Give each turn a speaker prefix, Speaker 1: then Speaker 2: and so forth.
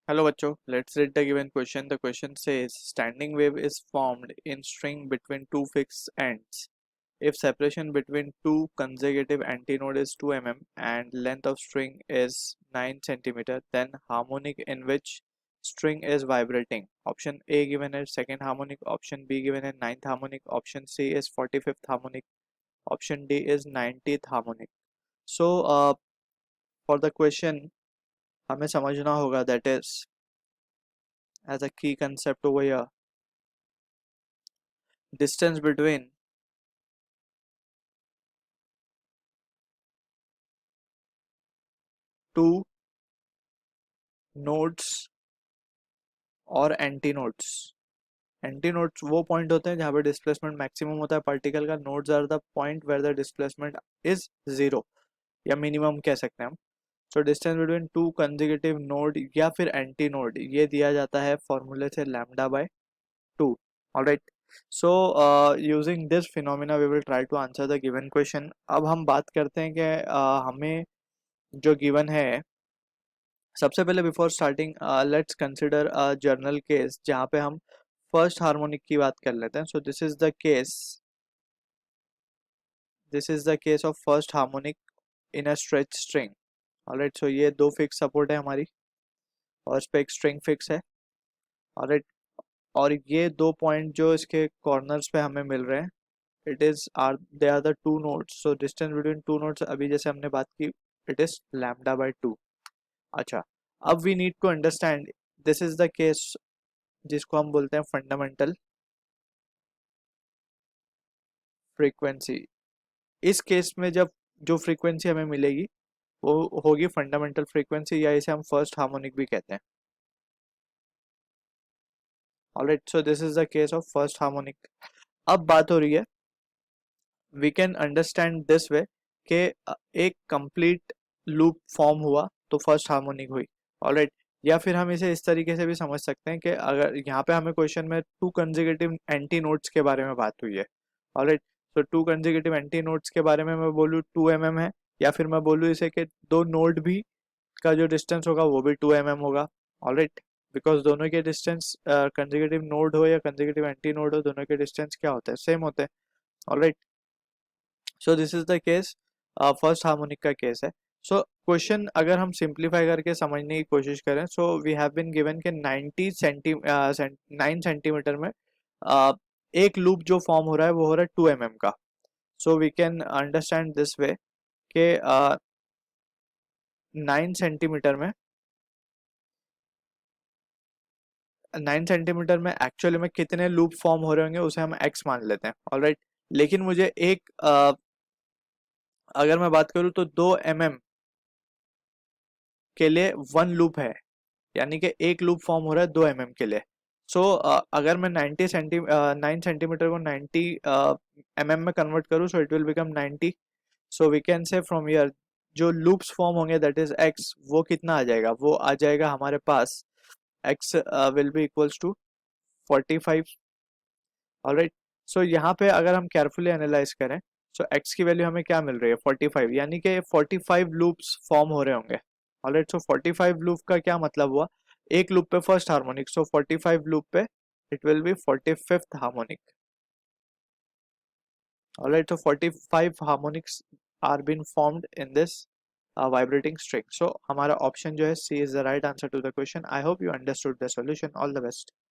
Speaker 1: Hello bachcho, let's read the given question. The question says standing wave is formed in string between two fixed ends. If separation between two consecutive antinodes is 2 mm and length of string is 9 cm, then harmonic in which string is vibrating. Option A given as second harmonic, option B given as ninth harmonic, option C is 45th harmonic, option D is 90th harmonic. So for the question हमें समझना होगा that is as a key concept over here, distance between two nodes और anti nodes. Anti nodes वो point होते हैं जहाँ पे displacement maximum होता है पार्टिकल का. Nodes are the point where the displacement is zero या मिनिमम कह सकते हैं हम. So distance between two consecutive node या फिर एंटी नोड ये दिया जाता है फॉर्मूले से lambda by 2. Alright. So using this phenomena we will try to answer the given question. अब हम बात करते हैं कि हमें जो गिवन है, सबसे पहले before starting let's consider a journal case जहाँ पे हम फर्स्ट हार्मोनिक की बात कर लेते हैं. So this is the case of first harmonic in a stretch string. Alright. So ये दो फिक्स सपोर्ट है हमारी और इस पे एक स्ट्रिंग फिक्स है. ऑलराइट. और ये दो पॉइंट जो इसके कॉर्नर्स पे हमें मिल रहे हैं, it is are they are the two nodes. So distance between two nodes अभी जैसे हमने बात की, इट इज लैम्डा बाय 2. अच्छा, अब we need to understand this is the case जिसको हम बोलते हैं फंडामेंटल फ्रीक्वेंसी. इस केस में जब जो फ्रीक्वेंसी हमें मिलेगी वो होगी फंडामेंटल फ्रीक्वेंसी, या इसे हम फर्स्ट हार्मोनिक भी कहते हैं. Alright. So this is the case of first harmonic. अब बात हो रही है, we can understand this way कि एक कंप्लीट लूप फॉर्म हुआ तो फर्स्ट हार्मोनिक हुई. ऑलराइट. या फिर हम इसे इस तरीके से भी समझ सकते हैं कि अगर यहाँ पे हमें क्वेश्चन में टू कंसेक्यूटिव एंटी नोड्स के बारे में बात हुई है. ऑलराइट. तो टू कंसेक्यूटिव एंटी नोड्स के बारे में मैं बोलूँ 2 mm है, या फिर मैं बोलूँ इसे कि दो नोड भी का जो डिस्टेंस होगा वो भी 2 mm होगा. ऑलराइट. बिकॉज दोनों के डिस्टेंस कंसेक्यूटिव नोड हो या कंसेक्यूटिव एंटी नोड हो, दोनों के डिस्टेंस क्या होते हैं, सेम होते हैं. Alright. So this is the case, first harmonic का केस है. सो क्वेश्चन अगर हम सिंप्लीफाई करके समझने की कोशिश करें, so we have been given के 9 सेंटीमीटर में एक लूप जो फॉर्म हो रहा है वो हो रहा है 2 mm का. So we can understand this way के 9 सेंटीमीटर में 9 सेंटीमीटर में एक्चुअली में कितने लूप फॉर्म हो रहे होंगे उसे हम x मान लेते हैं. ऑलराइट. लेकिन मुझे एक अगर मैं बात करूं तो 2 mm के लिए वन लूप है, यानी कि एक लूप फॉर्म हो रहा है 2 mm के लिए. सो अगर मैं 9 सेंटीमीटर को 90 mm में कन्वर्ट करूँ, so it will become 90. So we can say from here जो लूप्स फॉर्म होंगे दैट इज x, वो कितना आ जाएगा, वो आ जाएगा हमारे पास x will be equals to 45. Alright. So यहाँ पे अगर हम केयरफुली एनालाइज करें, सो x की वैल्यू हमें क्या मिल रही है 45, यानी कि 45 लूप्स फॉर्म हो रहे होंगे. ऑलराइट. सो 45 लूप का क्या मतलब हुआ, एक लूप पे फर्स्ट हार्मोनिक, सो 45 लूप पे it will be 45th harmonic. Alright. So 45 harmonics are been formed in this vibrating string. So हमारा ऑप्शन जो है C is the right answer to the question. I hope you understood the solution. All the best.